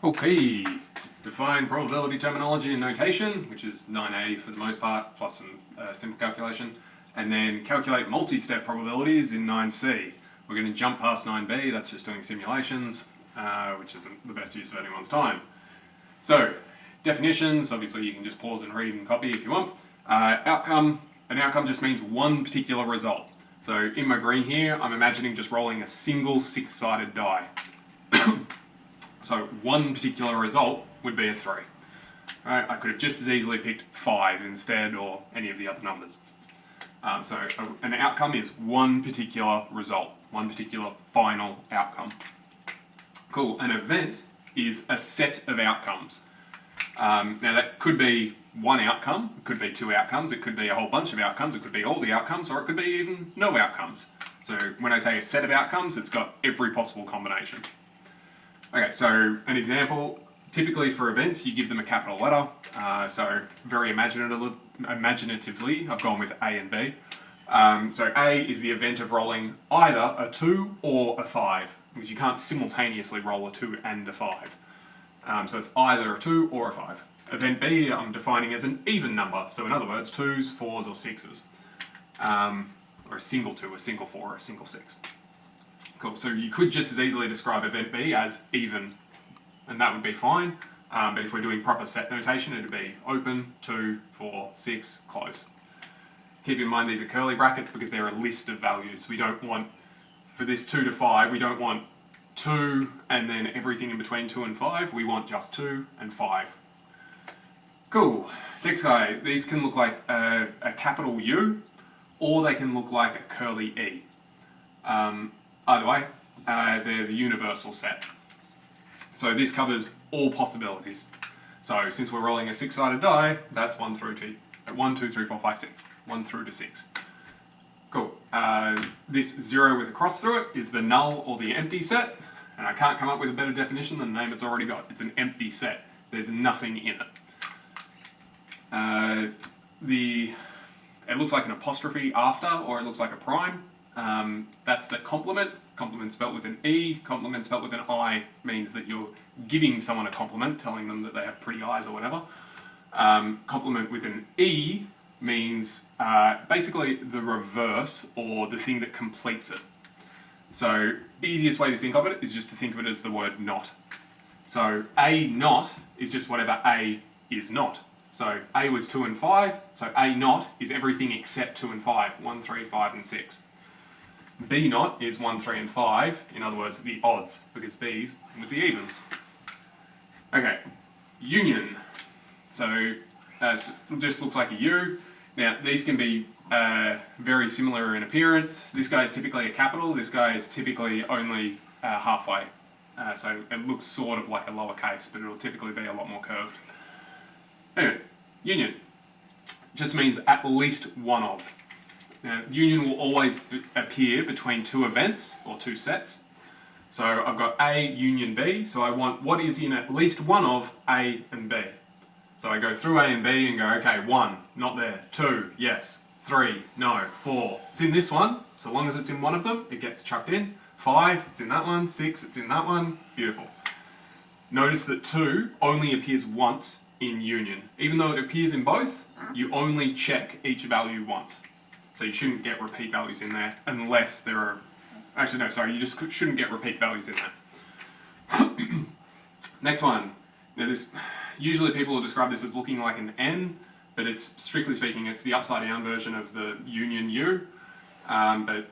Okay, define probability terminology and notation, which is 9A for the most part, plus some simple calculation, and then calculate multi-step probabilities in 9C. We're going to jump past 9B, that's just doing simulations, which isn't the best use of anyone's time. So, definitions, obviously you can just pause and read and copy if you want. Outcome, an outcome just means one particular result. So in my green here, I'm imagining just rolling a single six-sided die. So one particular result would be a 3. Right? I could have just as easily picked 5 instead, or any of the other numbers. An outcome is one particular result, one particular final outcome. Cool, an event is a set of outcomes. Now that could be one outcome, it could be 2 outcomes, it could be a whole bunch of outcomes, it could be all the outcomes, or it could be even no outcomes. So when I say a set of outcomes, it's got every possible combination. Okay, so an example, typically for events, you give them a capital letter. So very imaginatively, I've gone with A and B. So A is the event of rolling either a 2 or a 5, because you can't simultaneously roll a 2 and a 5. So it's either a 2 or a 5. Event B, I'm defining as an even number. So in other words, 2s, 4s, or 6s. Or a single 2, a single 4, or a single 6. Cool, so you could just as easily describe event B as even, and that would be fine. But if we're doing proper set notation, it would be open, 2, 4, 6, close. Keep in mind these are curly brackets because they're a list of values. We don't want, for this 2 to 5, we don't want 2 and then everything in between 2 and 5. We want just 2 and 5. Cool. Next guy, these can look like a capital U, or they can look like a curly E. Either way, they're the universal set. So this covers all possibilities. So since we're rolling a 6-sided die, that's 1 through to 1, 2, 3, 4, 5, 6. 1 through to 6. Cool. This 0 with a cross through it is the null or the empty set, and I can't come up with a better definition than the name it's already got. It's an empty set. There's nothing in it. It looks like an apostrophe after, or it looks like a prime. That's the complement. Complement spelt with an E, complement spelt with an I means that you're giving someone a compliment, telling them that they have pretty eyes or whatever. Complement with an E means basically the reverse, or the thing that completes it. So easiest way to think of it is just to think of it as the word not. So A not is just whatever A is not. So A was 2 and 5, so A not is everything except 2 and 5, 1, 3, 5 and 6. B not is 1, 3 and 5, in other words the odds, because B's was the evens. Okay, union. So just looks like a U. Now these can be very similar in appearance. This guy is typically a capital, this guy is typically only halfway. So it looks sort of like a lowercase, but it'll typically be a lot more curved. Anyway, union just means at least one of. Now, union will always appear between 2 events, or 2 sets. So I've got A union B, so I want what is in at least one of A and B. So I go through A and B and go, okay, 1, not there, 2, yes, 3, no, 4, it's in this one, so long as it's in one of them, it gets chucked in. 5, it's in that one, 6, it's in that one, beautiful. Notice that 2 only appears once in union. Even though it appears in both, you only check each value once. So you shouldn't get repeat values in there unless there are... Actually, no, sorry, you just shouldn't get repeat values in there. Next one. Now this, usually people will describe this as looking like an N, but it's, strictly speaking, it's the upside down version of the union U. But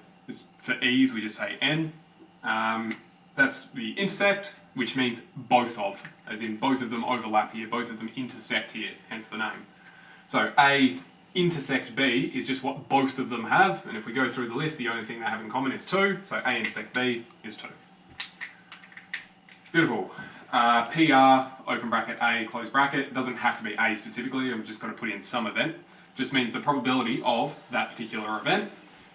for E's, we just say N. That's the intersect, which means both of, as in both of them overlap here, both of them intersect here, hence the name. So A intersect B is just what both of them have, and if we go through the list, the only thing they have in common is 2, so A intersect B is 2. Beautiful. PR, open bracket A, close bracket, it doesn't have to be A specifically, I'm just going to put in some event, just means the probability of that particular event.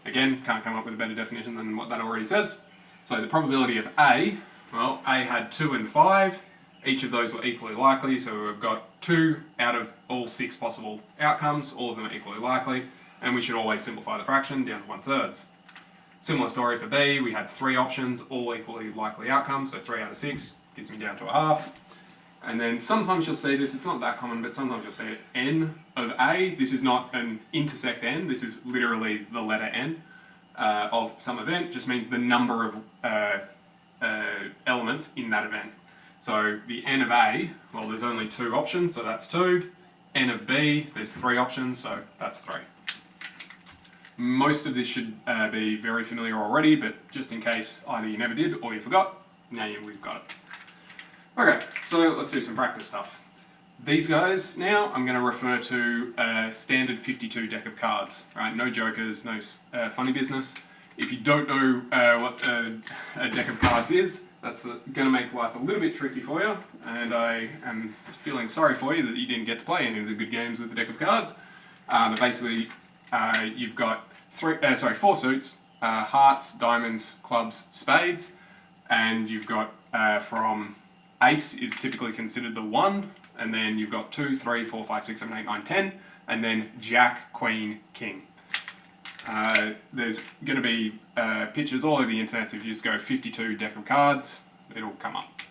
Again, can't come up with a better definition than what that already says. So the probability of A, well, A had 2 and 5, each of those were equally likely, so we've got 2 out of all 6 possible outcomes, all of them are equally likely, and we should always simplify the fraction down to 1/3. Similar story for B, we had 3 options, all equally likely outcomes, so 3 out of 6 gives me down to a half. And then sometimes you'll see this, it's not that common, but sometimes you'll see it, n of a. This is not an intersect n, this is literally the letter n of some event, just means the number of elements in that event. So the n of a, well, there's only 2 options, so that's 2. N of b, there's 3 options, so that's 3. Most of this should be very familiar already, but just in case either you never did or you forgot, now we've got it. Okay, so let's do some practice stuff. These guys now I'm going to refer to a standard 52 deck of cards, right? No jokers, no funny business. If you don't know what a deck of cards is, that's going to make life a little bit tricky for you, and I am feeling sorry for you that you didn't get to play any of the good games with the deck of cards. But basically, you've got 4 suits, hearts, diamonds, clubs, spades, and you've got from ace is typically considered the 1, and then you've got 2, 3, 4, 5, 6, 7, 8, 9, 10, and then jack, queen, king. There's going to be pictures all over the internet, so if you just go 52 deck of cards, it'll come up.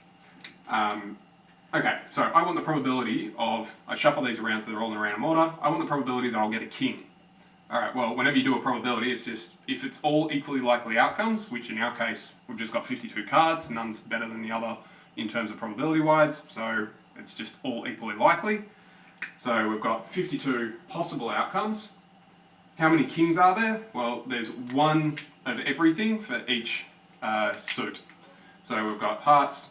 Okay, so I want the probability of, I shuffle these around so they're all in a random order, I want the probability that I'll get a king. Alright, well, whenever you do a probability, it's just, if it's all equally likely outcomes, which in our case, we've just got 52 cards, none's better than the other in terms of probability-wise, so it's just all equally likely. So we've got 52 possible outcomes. How many kings are there? Well, there's 1 of everything for each suit. So we've got hearts,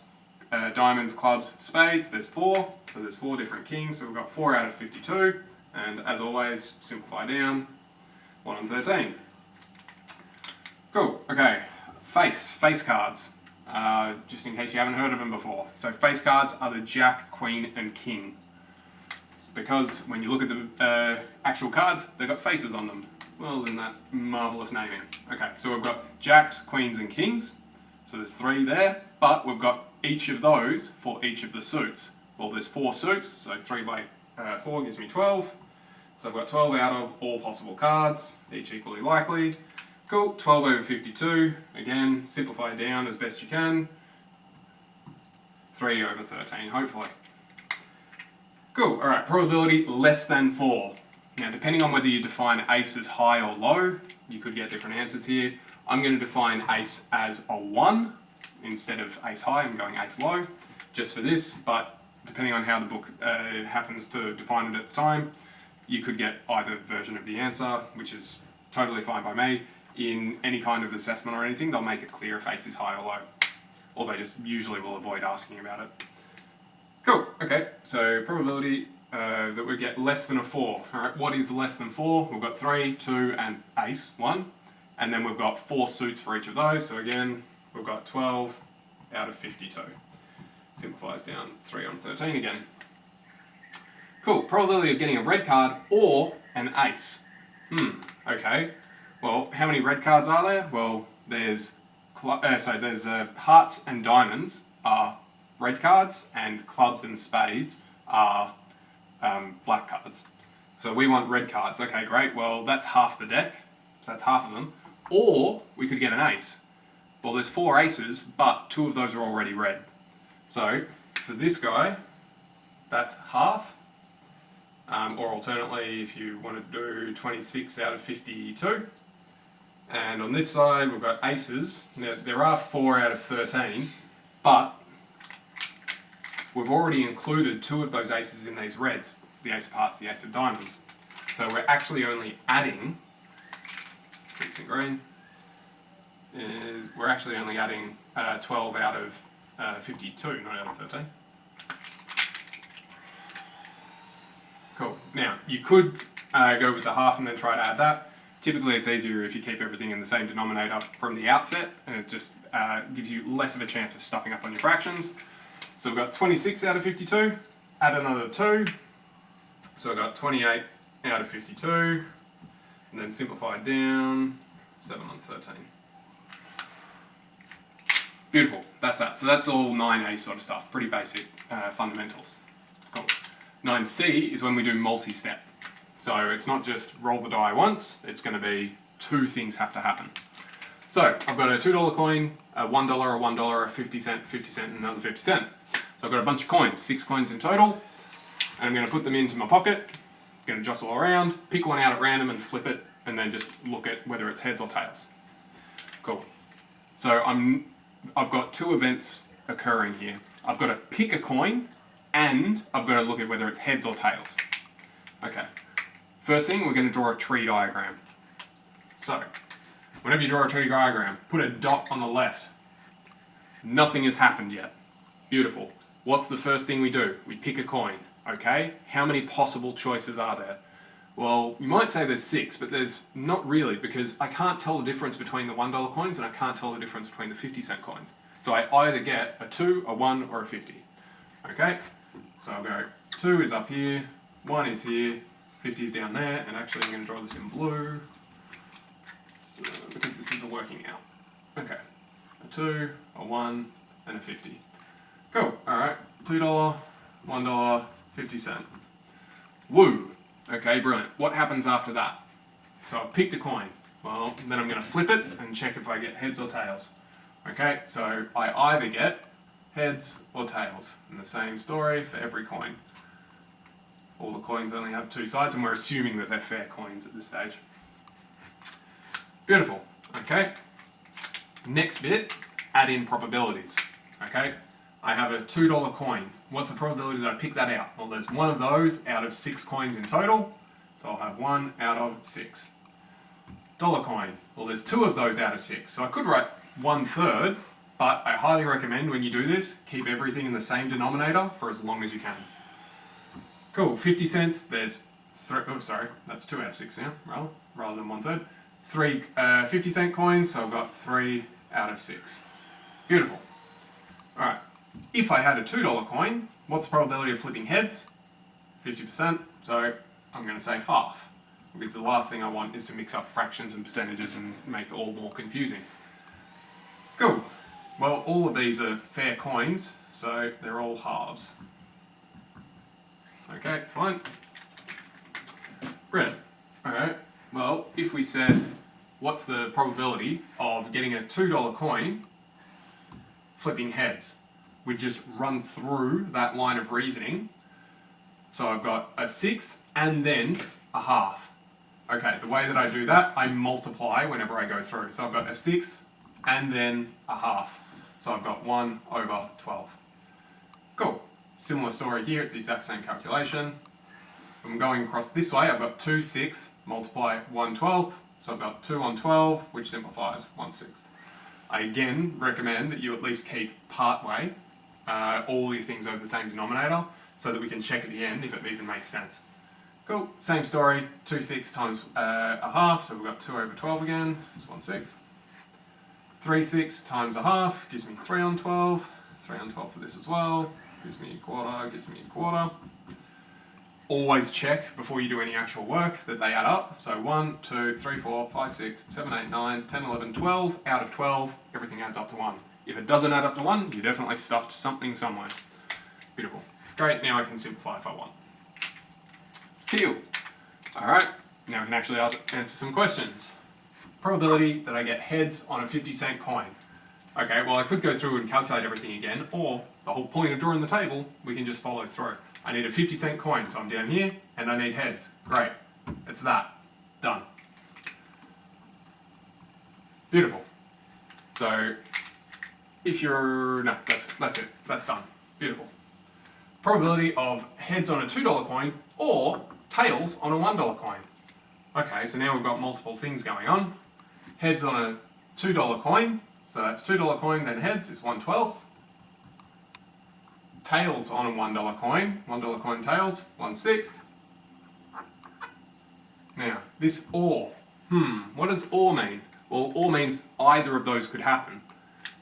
diamonds, clubs, spades, there's 4, so there's 4 different kings, so we've got 4 out of 52, and as always, simplify down, 1 on 13. Cool, okay, face cards, just in case you haven't heard of them before. So face cards are the jack, queen, and king. Because when you look at the actual cards, they've got faces on them. Well, isn't that marvellous naming? Okay, so we've got jacks, queens, and kings. So there's 3 there, but we've got each of those for each of the suits. Well, there's 4 suits, so 3 by 4 gives me 12. So I've got 12 out of all possible cards, each equally likely. Cool, 12 over 52. Again, simplify down as best you can. 3 over 13, hopefully. Cool, alright, probability less than 4. Now, depending on whether you define ace as high or low, you could get different answers here. I'm going to define ace as a 1 instead of ace high. I'm going ace low just for this, but depending on how the book happens to define it at the time, you could get either version of the answer, which is totally fine by me. In any kind of assessment or anything, they'll make it clear if ace is high or low, or they just usually will avoid asking about it. Cool, okay, so probability that we get less than a 4. Alright, what is less than 4? We've got 3, 2, and ace, 1. And then we've got 4 suits for each of those, so again, we've got 12 out of 52. Simplifies down 3 on 13 again. Cool, probability of getting a red card or an ace. Okay. Well, how many red cards are there? Well, there's hearts and diamonds are red cards, and clubs and spades are black cards. So we want red cards. Okay, great. Well, that's half the deck. So that's half of them. Or we could get an ace. Well, there's 4 aces, but 2 of those are already red. So for this guy, that's half. Or alternately, if you want to do 26 out of 52. And on this side, we've got aces. Now, there are 4 out of 13, but we've already included 2 of those aces in these reds, the ace of hearts, the ace of diamonds. So we're actually only adding, it's in green, we're actually only adding 12 out of 52, not out of 13. Cool. Now, you could go with the half and then try to add that. Typically it's easier if you keep everything in the same denominator from the outset, and it just gives you less of a chance of stuffing up on your fractions. So we've got 26 out of 52, add another 2, so I've got 28 out of 52, and then simplify down, 7 on 13. Beautiful, that's that. So that's all 9A sort of stuff, pretty basic fundamentals. Cool. 9C is when we do multi-step. So it's not just roll the die once, it's going to be 2 things have to happen. So I've got a $2 coin, a $1, a $1, a 50 cent, and another 50 cent. So I've got a bunch of coins, 6 coins in total, and I'm going to put them into my pocket, going to jostle around, pick one out at random and flip it, and then just look at whether it's heads or tails. Cool. So I've got 2 events occurring here. I've got to pick a coin, and I've got to look at whether it's heads or tails. Okay. First thing, we're going to draw a tree diagram. So, whenever you draw a tree diagram, put a dot on the left. Nothing has happened yet. Beautiful. What's the first thing we do? We pick a coin, okay? How many possible choices are there? Well, you might say there's 6, but there's not really, because I can't tell the difference between the $1 coins and I can't tell the difference between the 50-cent coins. So I either get a 2, a 1, or a 50. Okay? So I'll go, 2 is up here, 1 is here, 50 is down there, and actually I'm going to draw this in blue, because this isn't working out. Okay. A 2, a 1, and a 50. Cool. Alright. $2, $1, 50 cent. Woo! Okay, brilliant. What happens after that? So I've picked a coin. Well, then I'm going to flip it and check if I get heads or tails. Okay, so I either get heads or tails. And the same story for every coin. All the coins only have 2 sides, and we're assuming that they're fair coins at this stage. Beautiful. Okay. Next bit, add in probabilities. Okay. I have a $2 coin. What's the probability that I pick that out? Well, there's 1 of those out of 6 coins in total. So I'll have 1 out of 6. Dollar coin. Well, there's 2 of those out of 6. So I could write 1/3, but I highly recommend when you do this, keep everything in the same denominator for as long as you can. Cool. 50 cents. There's 3. Oh, sorry. That's 2 out of 6 now, rather than 1/3. 3 50-cent coins. So I've got 3 out of 6. Beautiful. All right. If I had a $2 coin, what's the probability of flipping heads? 50%, so I'm going to say half, because the last thing I want is to mix up fractions and percentages and make it all more confusing. Cool. Well, all of these are fair coins, so they're all halves. Okay, fine. Brilliant. Alright, well, if we said, what's the probability of getting a $2 coin flipping heads? We just run through that line of reasoning. So I've got a 1/6 and then a half. Okay, the way that I do that, I multiply whenever I go through. So I've got a 1/6 and then a half. So I've got 1/12. Cool. Similar story here, it's the exact same calculation. If I'm going across this way, I've got 2/6 multiply 1/12. So I've got 2/12, which simplifies 1/6. I again recommend that you at least keep part way all your things over the same denominator so that we can check at the end if it even makes sense. Cool, same story, 2/6 times a half, so we've got 2/12 again, it's 1/6. 3/6 times a half gives me 3/12, 3/12 for this as well, gives me a quarter, gives me a quarter. Always check before you do any actual work that they add up. So 1, 2, 3, 4, 5, 6, 7, 8, 9, 10, 11, 12. Out of 12, everything adds up to 1. If it doesn't add up to 1, you definitely stuffed something somewhere. Beautiful. Great, now I can simplify if I want. Cool. Alright, now we can actually answer some questions. Probability that I get heads on a 50-cent coin. Okay, well I could go through and calculate everything again, or the whole point of drawing the table, we can just follow through. I need a 50-cent coin, so I'm down here, and I need heads. Great. It's that. Done. Beautiful. So, if you're... No, that's it. That's done. Beautiful. Probability of heads on a $2 coin, or tails on a $1 coin. Okay, so now we've got multiple things going on. Heads on a $2 coin, so that's $2 coin, then heads is 1/12. Tails on a $1 coin tails, 1/6. Now, this or. What does or mean? Well, or means either of those could happen.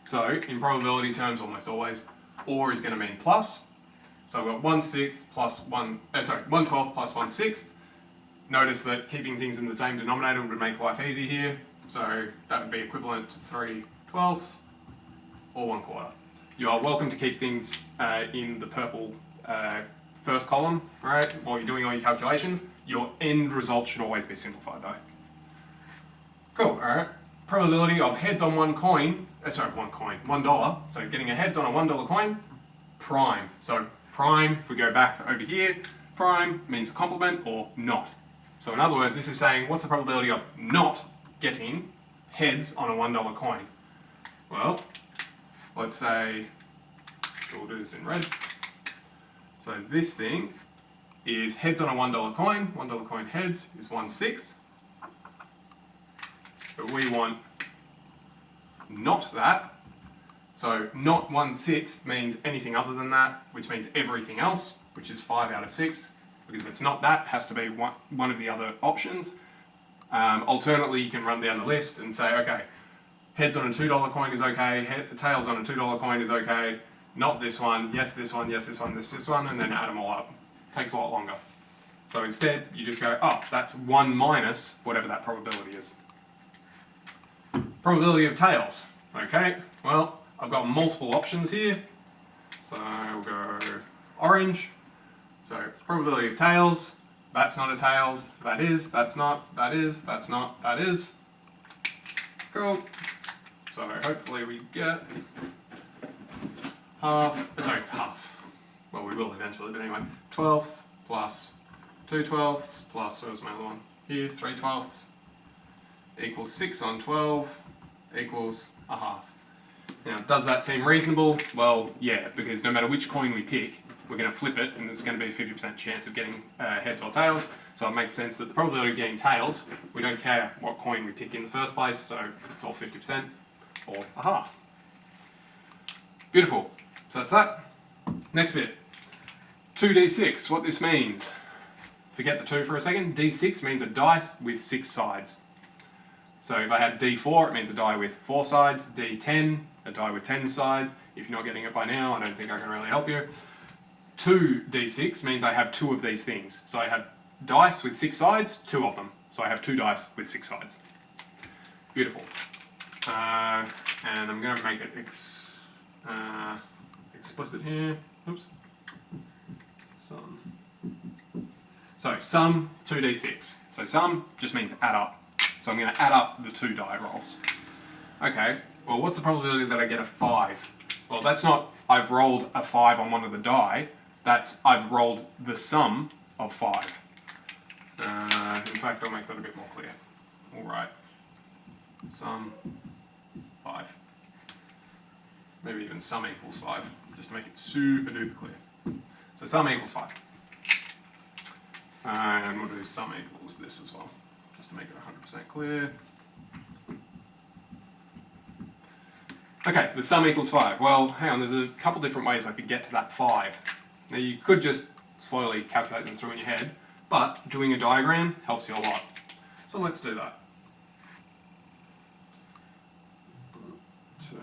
So, in probability terms, almost always, or is going to mean plus. So I've got 1/6 plus 1/12 plus 1/6. Notice that keeping things in the same denominator would make life easy here. So that would be equivalent to 3/12 or 1/4. You are welcome to keep things in the purple first column, right, while you're doing all your calculations. Your end result should always be simplified though. Cool, alright. Probability of heads on $1. So getting a heads on a $1 coin, prime. So prime, if we go back over here, prime means complement or not. So in other words, this is saying what's the probability of not getting heads on a $1 coin? Well, let's say, we'll do this in red. So this thing is heads on a $1 coin. $1 coin heads is 1/6. But we want not that. So not 1/6 means anything other than that, which means everything else, which is 5 out of 6. Because if it's not that, it has to be one of the other options. Alternately, you can run down the list and say, okay, heads on a $2 coin is okay, tails on a $2 coin is okay, not this one, yes this one, yes this one, this one, and then add them all up. Takes a lot longer. So instead, you just go, oh, that's 1 minus whatever that probability is. Probability of tails. Okay, well, I've got multiple options here. So we'll go orange. So probability of tails, that's not a tails, that is, that's not, that is, that's not, that is. Cool. So hopefully we get half. Well, we will eventually, but anyway. 12th plus 2/12 plus, where was my other one? Here, 3/12 equals 6 on 12 equals a half. Now, does that seem reasonable? Well, yeah, because no matter which coin we pick, we're going to flip it, and there's going to be a 50% chance of getting heads or tails. So it makes sense that the probability of getting tails, we don't care what coin we pick in the first place, so it's all 50% or a half. Beautiful. So that's that. Next bit. 2d6. What this means. Forget the 2 for a second. d6 means a die with 6 sides. So if I had d4, it means a die with 4 sides. d10, a die with 10 sides. If you're not getting it by now, I don't think I can really help you. 2d6 means I have 2 of these things. So I have dice with 6 sides, 2 of them. So I have 2 dice with 6 sides. Beautiful. And I'm going to make it explicit here. Oops. So sum 2d6. So sum just means add up. So I'm going to add up the 2 die rolls. Okay, well what's the probability that I get a 5? Well, that's not I've rolled a 5 on one of the die. That's I've rolled the sum of 5. In fact, I'll make that a bit more clear. Alright. Sum 5. Maybe even sum equals 5, just to make it super duper clear. So sum equals 5. And we'll do sum equals this as well, just to make it 100% clear. Okay, the sum equals 5. Well, hang on, there's a couple different ways I could get to that 5. Now you could just slowly calculate them through in your head, but doing a diagram helps you a lot. So let's do that. 2.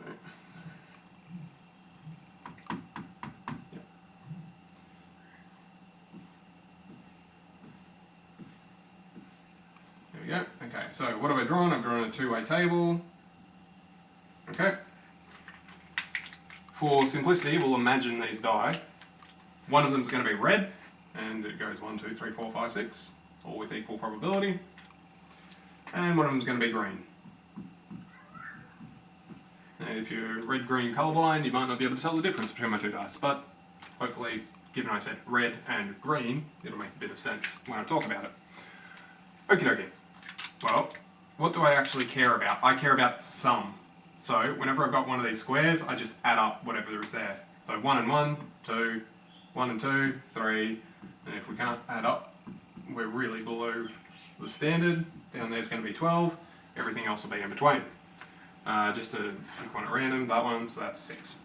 Yep. There we go. Okay, so what have I drawn? I've drawn a 2-way table. Okay. For simplicity, we'll imagine these die. One of them is going to be red, and it goes 1, 2, 3, 4, 5, 6, all with equal probability. And one of them is going to be green. Now, if you're red-green colorblind, you might not be able to tell the difference between my 2 dice, but hopefully, given I said red and green, it'll make a bit of sense when I talk about it. Okie dokie. Well, what do I actually care about? I care about sum. So whenever I've got one of these squares, I just add up whatever is there. So 1 and 1, 2, 1 and 2, 3, and if we can't add up, we're really below the standard. Down there's going to be 12, everything else will be in between. Just to pick one at random, that one, so that's 6.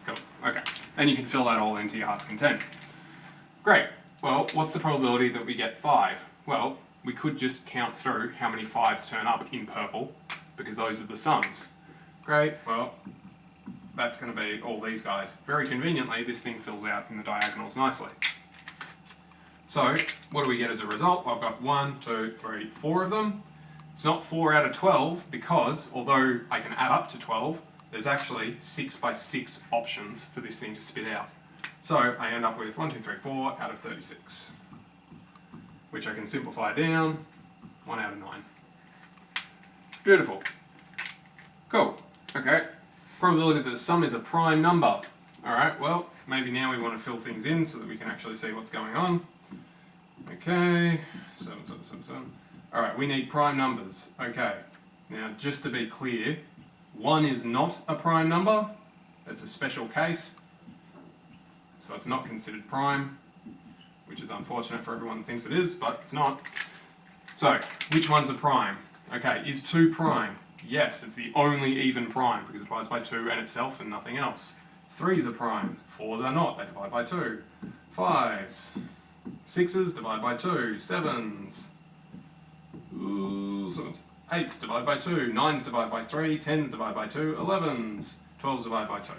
Cool, okay. And you can fill that all into your heart's content. Great, well, what's the probability that we get 5? Well, we could just count through how many 5s turn up in purple, because those are the sums. Great, well, that's going to be all these guys. Very conveniently, this thing fills out in the diagonals nicely. So, what do we get as a result? I've got 1, 2, 3, 4 of them. It's not 4 out of 12 because, although I can add up to 12, there's actually 6 by 6 options for this thing to spit out. So, I end up with 1, 2, 3, 4 out of 36. Which I can simplify down, 1 out of 9. Beautiful. Cool. Okay. Probability that the sum is a prime number. Alright, well, maybe now we want to fill things in so that we can actually see what's going on. Okay, 7, 7, 7, 7. All right, we need prime numbers. Okay, now just to be clear, 1 is not a prime number. It's a special case. So it's not considered prime, which is unfortunate for everyone that thinks it is, but it's not. So, which one's a prime? Okay, is 2 prime? Yes, it's the only even prime because it divides by 2 and itself and nothing else. 3's a prime, 4's are not, they divide by 2. 5's, 6's divide by 2, 7's, 8's divide by 2, 9's divide by 3, 10's divide by 2, 11's, 12's divide by 2.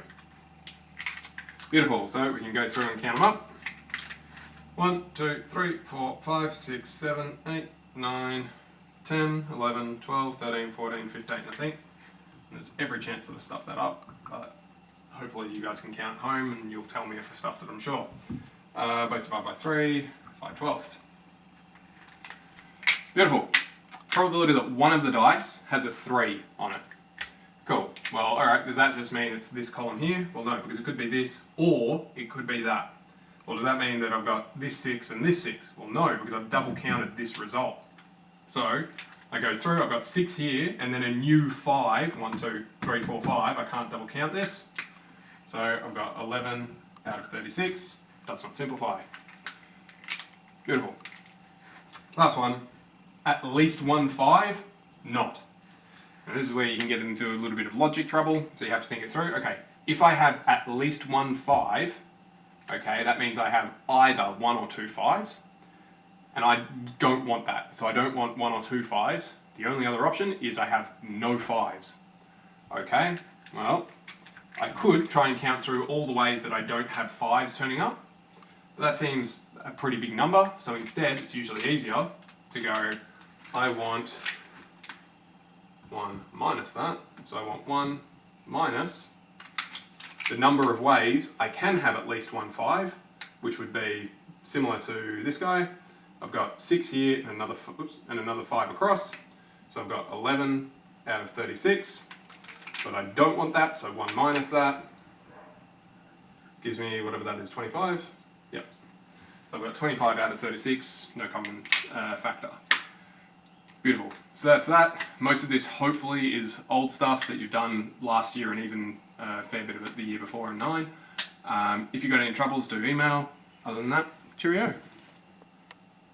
Beautiful, so we can go through and count them up. 1, 2, 3, 4, 5, 6, 7, 8, 9, 10, 11, 12, 13, 14, 15, I think. And there's every chance that I stuffed that up, but hopefully you guys can count at home and you'll tell me if I stuffed it, I'm sure. Both divide by 3, 5/12. Beautiful. Probability that one of the dice has a 3 on it. Cool. Well, alright, does that just mean it's this column here? Well, no, because it could be this, or it could be that. Well, does that mean that I've got this 6 and this 6? Well, no, because I've double counted this result. So, I go through, I've got 6 here, and then a new 5, 1, 2, 3, 4, 5, I can't double count this. So, I've got 11 out of 36, does not simplify. Beautiful. Last one, at least 1 5, not. And this is where you can get into a little bit of logic trouble, so you have to think it through. Okay, if I have at least 1 5, okay, that means I have either 1 or 2 5s, and I don't want that. So I don't want 1 or 2 5s. The only other option is I have no 5s. Okay, well, I could try and count through all the ways that I don't have 5s turning up, but that seems a pretty big number, so instead it's usually easier to go, I want 1 minus that, so I want 1 minus the number of ways I can have at least 1 5, which would be similar to this guy. I've got 6 here and another 5 across, so I've got 11 out of 36, but I don't want that, so 1 minus that gives me whatever that is, 25. Yep. So I've got 25 out of 36, no common factor. Beautiful. So that's that. Most of this hopefully is old stuff that you've done last year and even a fair bit of it the year before in 9. If you've got any troubles, do email. Other than that, cheerio.